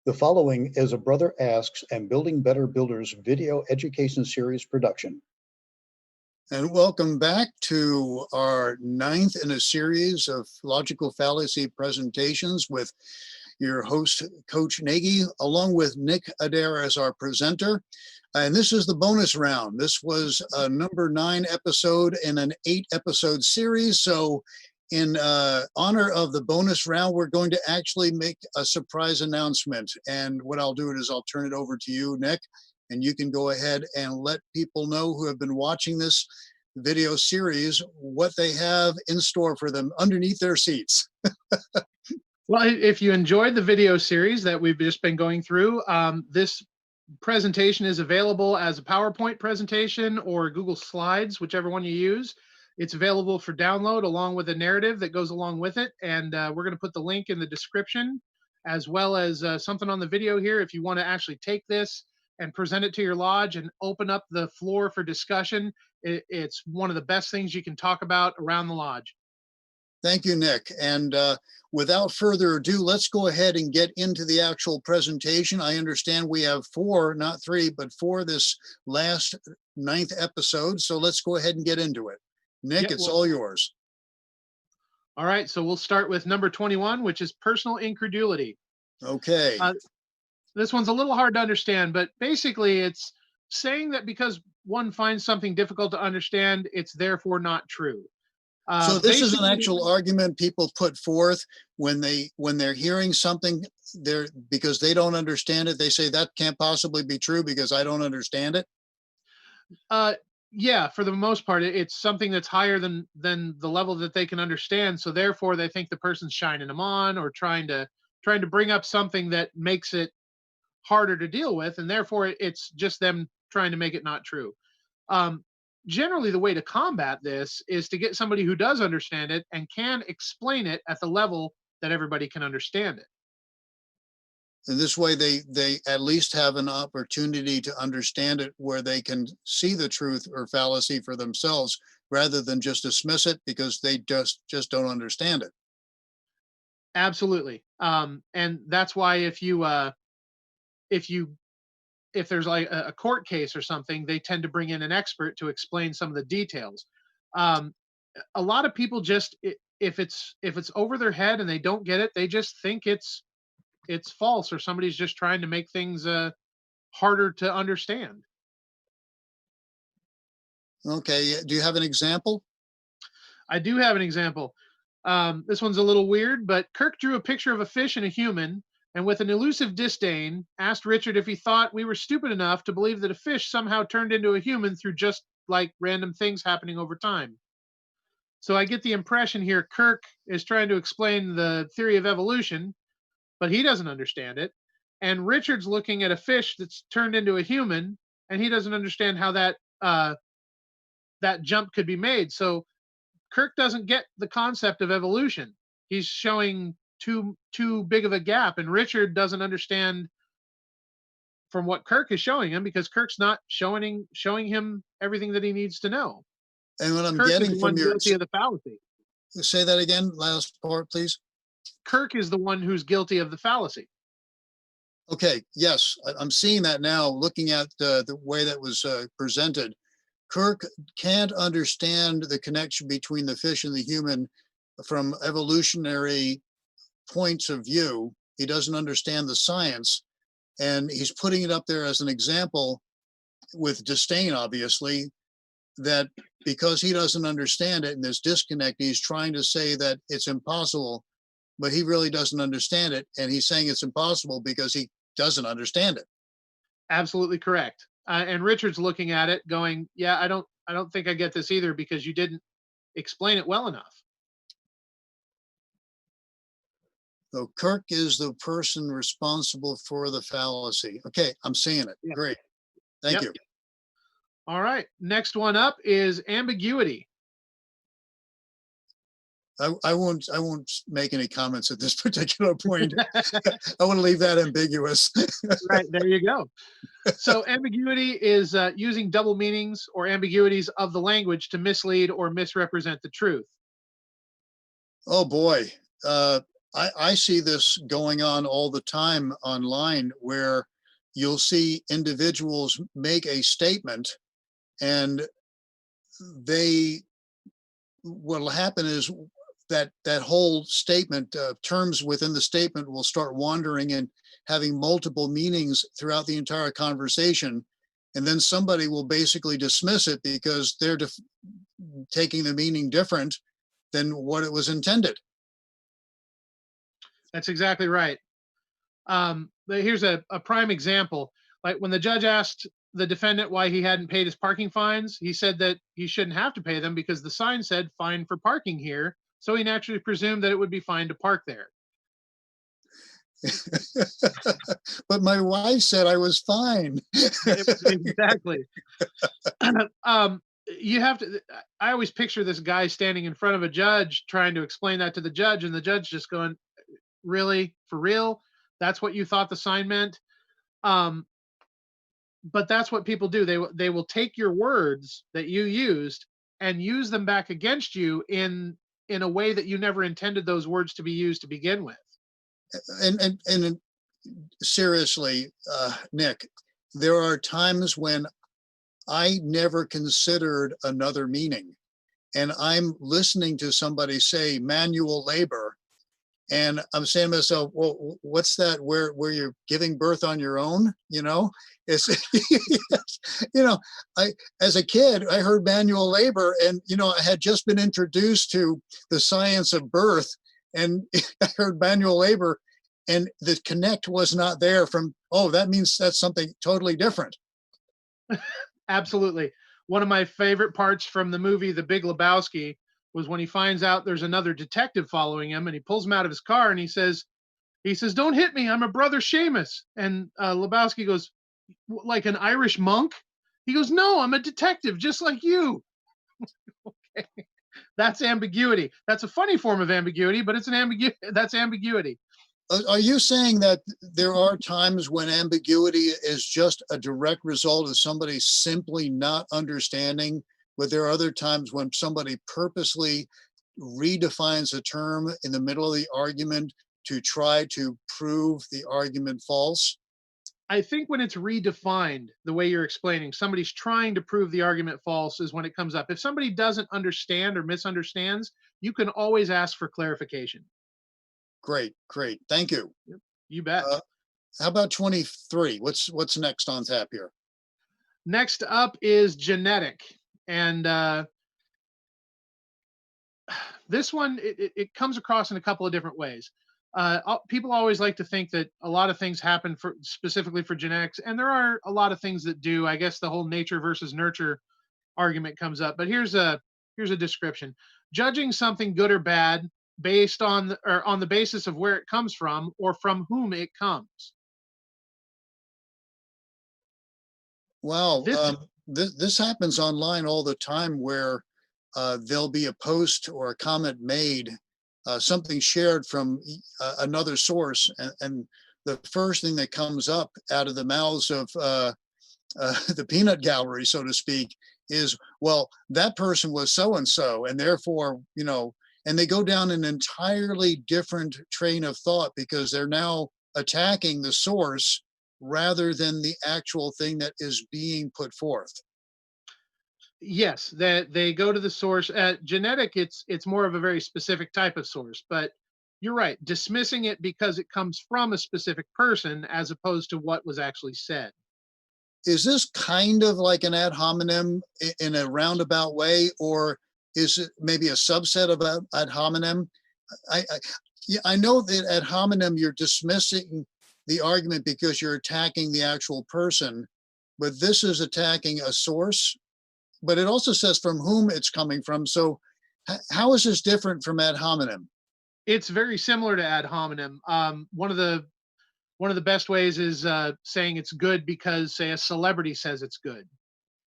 The following is a Brother Asks and Building Better Builders video education series production. And welcome back to our ninth in a series of logical fallacy presentations with your host, Coach Nagy, along with Nick Adair as our presenter. And this is the bonus round. This was a number 9 episode in an 8-episode series. So in honor of the bonus round, we're going to actually make a surprise announcement. And what I'll do is I'll turn it over to you, Nick, and you can go ahead and let people know who have been watching this video series what they have in store for them underneath their seats. Well, if you enjoyed the video series that we've just been going through, this presentation is available as a PowerPoint presentation or Google Slides, whichever one you use. It's available for download along with a narrative that goes along with it. And we're going to put the link in the description, as well as something on the video here if you want to actually take this and present it to your lodge and open up the floor for discussion. It's one of the best things you can talk about around the lodge. Thank you, Nick. And without further ado, let's go ahead and get into the actual presentation. I understand we have 4, not 3, but 4 this last 9th episode. So let's go ahead and get into it. Nick, it's all yours. All right, so we'll start with number 21, which is personal incredulity. Okay. This one's a little hard to understand, but basically it's saying that because one finds something difficult to understand, it's therefore not true. So this is an actual argument people put forth when they're hearing something because they don't understand it. They say that can't possibly be true because I don't understand it. Yeah, for the most part, it's something that's higher than the level that they can understand. So therefore, they think the person's shining them on or trying to bring up something that makes it harder to deal with, and therefore it's just them trying to make it not true. Generally, the way to combat this is to get somebody who does understand it and can explain it at the level that everybody can understand it. And this way they at least have an opportunity to understand it where they can see the truth or fallacy for themselves rather than just dismiss it because they just don't understand it. Absolutely. And that's why if there's like a court case or something, they tend to bring in an expert to explain some of the details. A lot of people just, if it's over their head and they don't get it, they just think it's false or somebody's just trying to make things harder to understand. Okay. Do you have an example? I do have an example. This one's a little weird, but Kirk drew a picture of a fish and a human, and with an elusive disdain, asked Richard if he thought we were stupid enough to believe that a fish somehow turned into a human through just like random things happening over time. So I get the impression here Kirk is trying to explain the theory of evolution, but he doesn't understand it. And Richard's looking at a fish that's turned into a human, and he doesn't understand how that jump could be made. So Kirk doesn't get the concept of evolution. He's showing too big of a gap, and Richard doesn't understand from what Kirk is showing him because Kirk's not showing him everything that he needs to know. And what I'm Kirk getting is from your guilty of the fallacy. Say that again, last part, please. Kirk is the one who's guilty of the fallacy. Okay, yes, I'm seeing that now, looking at the way that was presented. Kirk can't understand the connection between the fish and the human from evolutionary points of view. He doesn't understand the science, and he's putting it up there as an example with disdain, obviously, that because he doesn't understand it and there's disconnect, he's trying to say that it's impossible, but he really doesn't understand it, and he's saying it's impossible because he doesn't understand it. Absolutely correct. And Richard's looking at it going, yeah, I don't think I get this either because you didn't explain it well enough. So Kirk is the person responsible for the fallacy. Okay, I'm seeing it. Yeah. Great. Thank you. All right. Next one up is ambiguity. I won't make any comments at this particular point. I want to leave that ambiguous. Right, there you go. So ambiguity is using double meanings or ambiguities of the language to mislead or misrepresent the truth. Oh boy. I see this going on all the time online where you'll see individuals make a statement and they what'll happen is that whole statement, terms within the statement will start wandering and having multiple meanings throughout the entire conversation. And then somebody will basically dismiss it because they're taking the meaning different than what it was intended. That's exactly right. Here's a prime example. Like when the judge asked the defendant why he hadn't paid his parking fines, he said that he shouldn't have to pay them because the sign said fine for parking here. So he naturally presumed that it would be fine to park there. But my wife said I was fine. Exactly. um, you have to. I always picture this guy standing in front of a judge trying to explain that to the judge, and the judge just going, "Really, for real? That's what you thought the sign meant?" Um, but that's what people do. They will take your words that you used and use them back against you in a way that you never intended those words to be used to begin with. And seriously, Nick, there are times when I never considered another meaning. And I'm listening to somebody say manual labor. And I'm saying to myself, well, what's that where you're giving birth on your own? It's, I, as a kid, I heard manual labor and, I had just been introduced to the science of birth and I heard manual labor and the connect was not there from, oh, that means that's something totally different. Absolutely. One of my favorite parts from the movie The Big Lebowski was when he finds out there's another detective following him and he pulls him out of his car and he says, "Don't hit me. I'm a brother Seamus." And Lebowski goes, "Like an Irish monk?" He goes, "No, I'm a detective just like you." Okay. That's ambiguity. That's a funny form of ambiguity, but it's an ambiguity. That's ambiguity. Are you saying that there are times when ambiguity is just a direct result of somebody simply not understanding, but there are other times when somebody purposely redefines a term in the middle of the argument to try to prove the argument false? I think when it's redefined the way you're explaining, somebody's trying to prove the argument false is when it comes up. If somebody doesn't understand or misunderstands, you can always ask for clarification. Great, great. Thank you. You bet. Uh, how about 23? What's next on tap here? Next up is genetic. And this one, it comes across in a couple of different ways. People always like to think that a lot of things happen for specifically for genetics, and there are a lot of things that do. I guess the whole nature versus nurture argument comes up. But here's a description: judging something good or bad based on or on the basis of where it comes from or from whom it comes. Wow, This this happens online all the time where there'll be a post or a comment made, something shared from another source, and the first thing that comes up out of the mouths of the peanut gallery, so to speak, is, well, that person was so and so, and therefore, and they go down an entirely different train of thought because they're now attacking the source rather than the actual thing that is being put forth. Yes, that they go to the source. Genetic, it's more of a very specific type of source, but you're right, dismissing it because it comes from a specific person as opposed to what was actually said. Is this kind of like an ad hominem in a roundabout way, or is it maybe a subset of ad hominem? I yeah, I know that ad hominem you're dismissing the argument because you're attacking the actual person, but this is attacking a source. But it also says from whom it's coming from. So how is this different from ad hominem? It's very similar to ad hominem. One of the best ways is saying it's good because, say, a celebrity says it's good,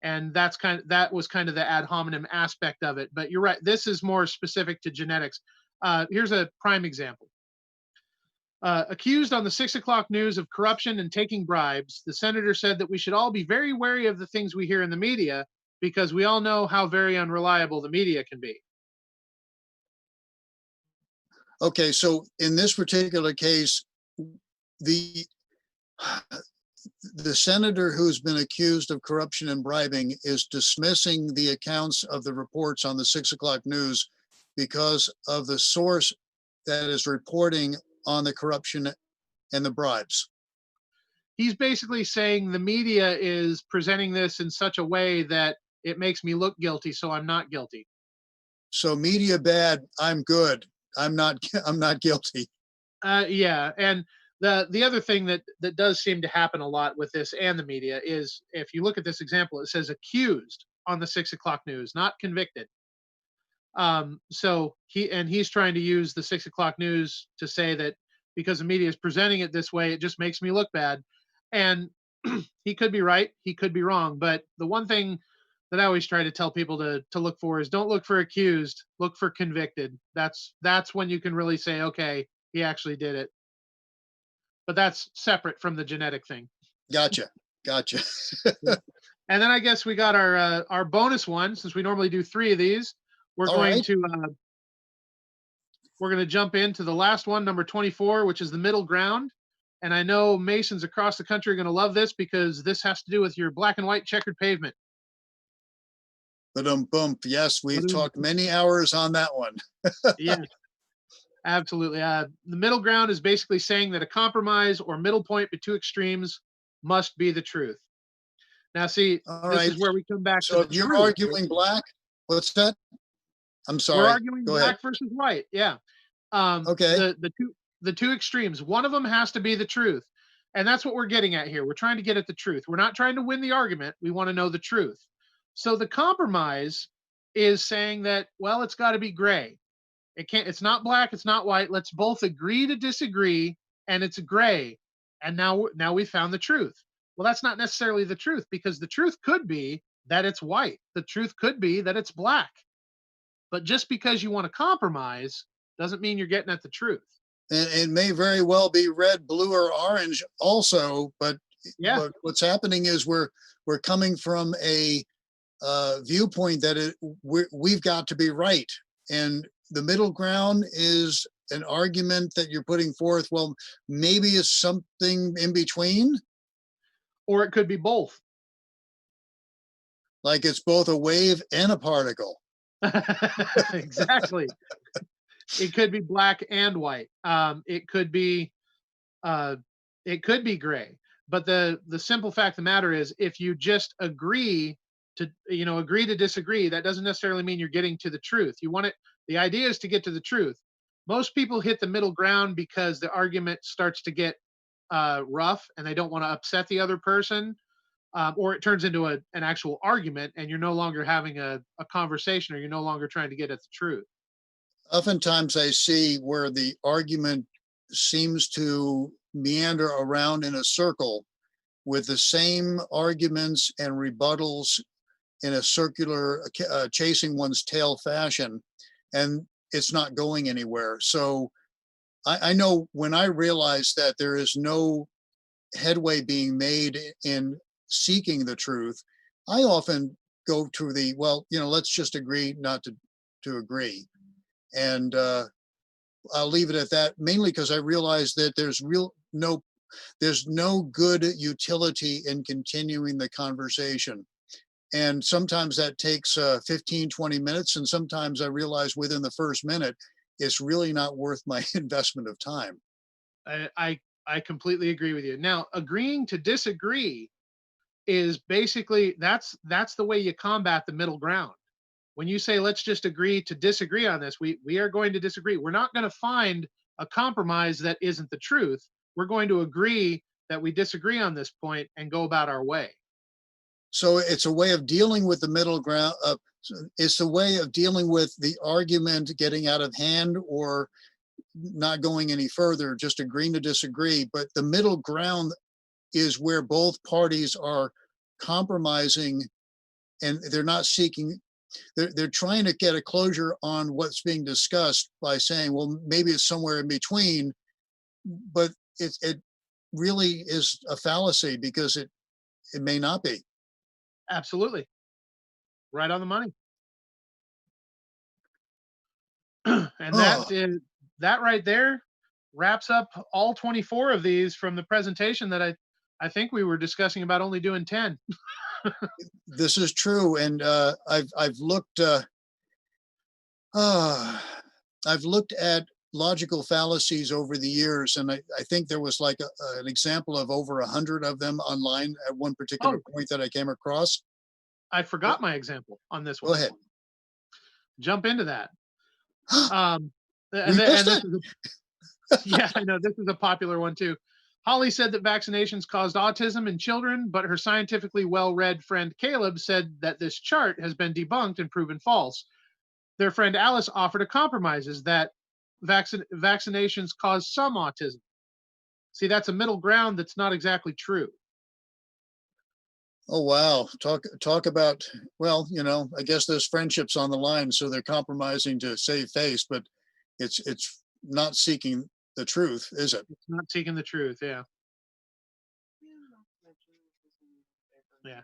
and that was kind of the ad hominem aspect of it. But you're right, this is more specific to genetics. Here's a prime example. Accused on the 6 o'clock news of corruption and taking bribes, the senator said that we should all be very wary of the things we hear in the media because we all know how very unreliable the media can be. Okay, so in this particular case, the the senator who's been accused of corruption and bribing is dismissing the accounts of the reports on the 6 o'clock news because of the source that is reporting on the corruption and the bribes. He's basically saying the media is presenting this in such a way that it makes me look guilty, so I'm not guilty. So media bad, I'm good. I'm not I'm not guilty. Yeah, and the other thing that does seem to happen a lot with this and the media is if you look at this example, it says accused on the 6 o'clock news, not convicted. So he's trying to use the 6 o'clock news to say that because the media is presenting it this way, it just makes me look bad. And he could be right, he could be wrong. But the one thing that I always try to tell people to look for is don't look for accused, look for convicted. That's when you can really say, okay, he actually did it. But that's separate from the genetic thing. Gotcha. Gotcha. Yeah. And then I guess we got our bonus one since we normally do three of these. We're All going right. to we're going to jump into the last one, number 24, which is the middle ground. And I know Masons across the country are going to love this because this has to do with your black and white checkered pavement. Bump. Yes, we've Ba-dum. talked many hours on that one. Yes, absolutely. The middle ground is basically saying that a compromise or middle point between two extremes must be the truth. Now, see, All this right. is where we come back to So the if you're truth. arguing black, what's that? I'm We're sorry. arguing Go ahead. black versus white. Yeah. Okay. The two extremes. One of them has to be the truth, and that's what we're getting at here. We're trying to get at the truth. We're not trying to win the argument. We want to know the truth. So the compromise is saying that well, it's got to be gray. It can't. It's not black. It's not white. Let's both agree to disagree, and it's gray. And now we found the truth. Well, that's not necessarily the truth because the truth could be that it's white. The truth could be that it's black. But just because you want to compromise doesn't mean you're getting at the truth. And it may very well be red, blue, or orange also, but Yeah. what's happening is we're coming from a viewpoint that we've got to be right, and the middle ground is an argument that you're putting forth. Well, maybe it's something in between, Or it could be both. like it's both a wave and a particle. Exactly. It could be black and white. Uh, it could be gray. But the simple fact of the matter is, if you just agree to disagree, that doesn't necessarily mean you're getting to the truth. You want it. The idea is to get to the truth. Most people hit the middle ground because the argument starts to get rough, and they don't want to upset the other person, or it turns into an actual argument, and you're no longer having a conversation, or you're no longer trying to get at the truth. Oftentimes I see where the argument seems to meander around in a circle with the same arguments and rebuttals in a circular, chasing one's tail fashion, and it's not going anywhere. So I know when I realize that there is no headway being made in seeking the truth, I often go to the, well, let's just agree not to agree. And I'll leave it at that, mainly because I realize that there's no good utility in continuing the conversation. And sometimes that takes 15, 20 minutes. And sometimes I realize within the first minute, it's really not worth my investment of time. I completely agree with you. Now, agreeing to disagree is basically that's the way you combat the middle ground. When you say let's just agree to disagree on this, we are going to disagree. We're not going to find a compromise that isn't the truth. We're going to agree that we disagree on this point and go about our way. So it's a way of dealing with the middle ground. It's a way of dealing with the argument getting out of hand or not going any further, just agreeing to disagree. But the middle ground is where both parties are compromising, and they're not seeking. They're trying to get a closure on what's being discussed by saying, well, maybe it's somewhere in between, but it really is a fallacy because it may not be. Absolutely. Right on the money. And that Oh, is that right there wraps up all 24 of these from the presentation that I think we were discussing about only doing 10. This is true, and I've looked at logical fallacies over the years, and I think there was like an example of over 100 of them online at one particular Oh, point that I came across. I forgot my example on this Go one. ahead. Jump into that. Um, We and missed this it. is yeah, I know this is a popular one too. Holly said that vaccinations caused autism in children, but her scientifically well-read friend Caleb said that this chart has been debunked and proven false. Their friend Alice offered a compromise, is that vaccinations cause some autism. See, that's a middle ground that's not exactly true. Oh wow. Talk about, well, I guess there's friendships on the line, so they're compromising to save face, but it's not seeking the truth, is it? It's not seeking the truth. Yeah. Yeah.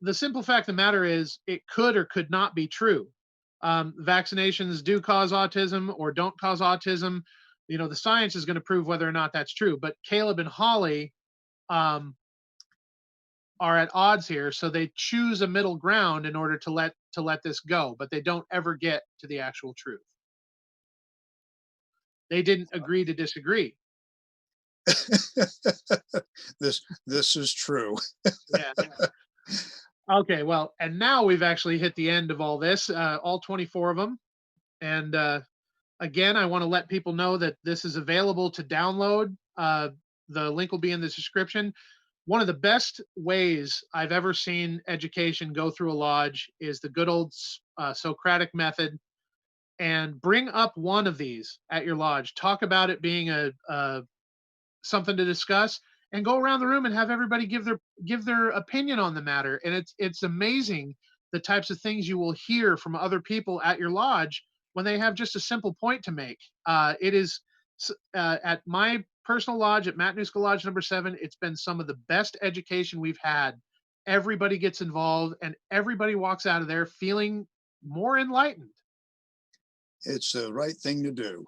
The simple fact of the matter is it could or could not be true. Vaccinations do cause autism or don't cause autism. The science is going to prove whether or not that's true. But Caleb and Holly um, are at odds here, so they choose a middle ground in order to let this go. But they don't ever get to the actual truth. They didn't agree to disagree. This is true. Yeah. Okay. Well, and now we've actually hit the end of all this, all 24 of them. And again, I want to let people know that this is available to download. The link will be in the description. One of the best ways I've ever seen education go through a lodge is the good old Socratic method. And bring up one of these at your lodge. Talk about it being a something to discuss, and go around the room and have everybody give their opinion on the matter. And it's amazing the types of things you will hear from other people at your lodge when they have just a simple point to make. It is at my personal lodge at Matanuska Lodge number 7. It's been some of the best education we've had. Everybody gets involved, and everybody walks out of there feeling more enlightened. It's the right thing to do.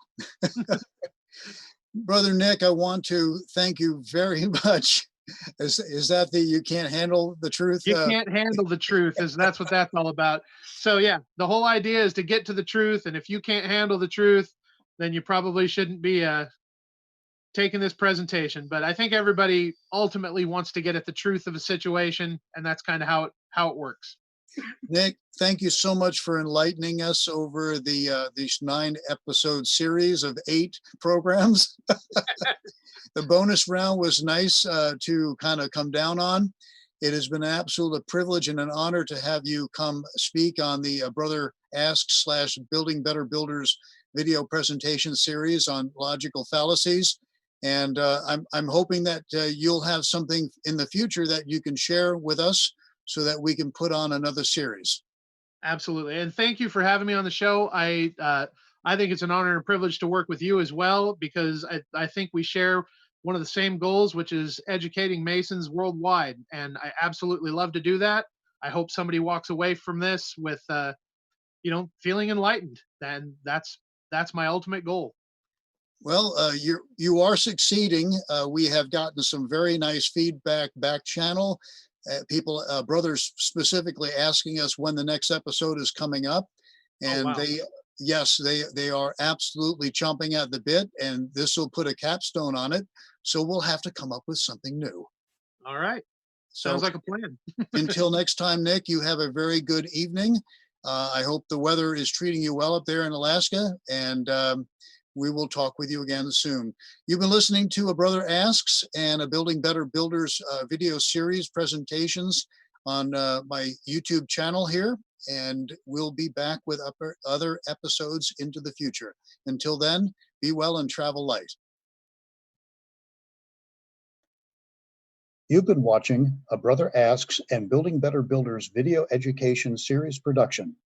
Brother Nick, I want to thank you very much. Is that you can't handle the truth? You can't handle the truth, is that's what that's all about. So yeah, the whole idea is to get to the truth, and if you can't handle the truth, then you probably shouldn't be taking this presentation. But I think everybody ultimately wants to get at the truth of a situation, and that's kind of how it works. Nick, thank you so much for enlightening us over these 9-episode series of 8 programs. The bonus round was nice to kind of come down on. It has been an absolute privilege and an honor to have you come speak on the Brother Asks / Building Better Builders video presentation series on logical fallacies. And I'm hoping that you'll have something in the future that you can share with us so that we can put on another series. Absolutely, and thank you for having me on the show. I think it's an honor and privilege to work with you as well, because I think we share one of the same goals, which is educating Masons worldwide, and I absolutely love to do that. I hope somebody walks away from this with feeling enlightened, and that's my ultimate goal. Well, you are succeeding. We have gotten some very nice feedback back channel. People, brothers specifically asking us when the next episode is coming up, and Oh, wow. they are absolutely chomping at the bit, and this will put a capstone on it. So we'll have to come up with something new. All right, So sounds like a plan. until next time, Nick, you have a very good evening. I hope the weather is treating you well up there in Alaska, and we will talk with you again soon. You've been listening to A Brother Asks and a Building Better Builders video series presentations on my YouTube channel here, and we'll be back with other episodes into the future. Until then, be well and travel light. You've been watching A Brother Asks and Building Better Builders video education series production.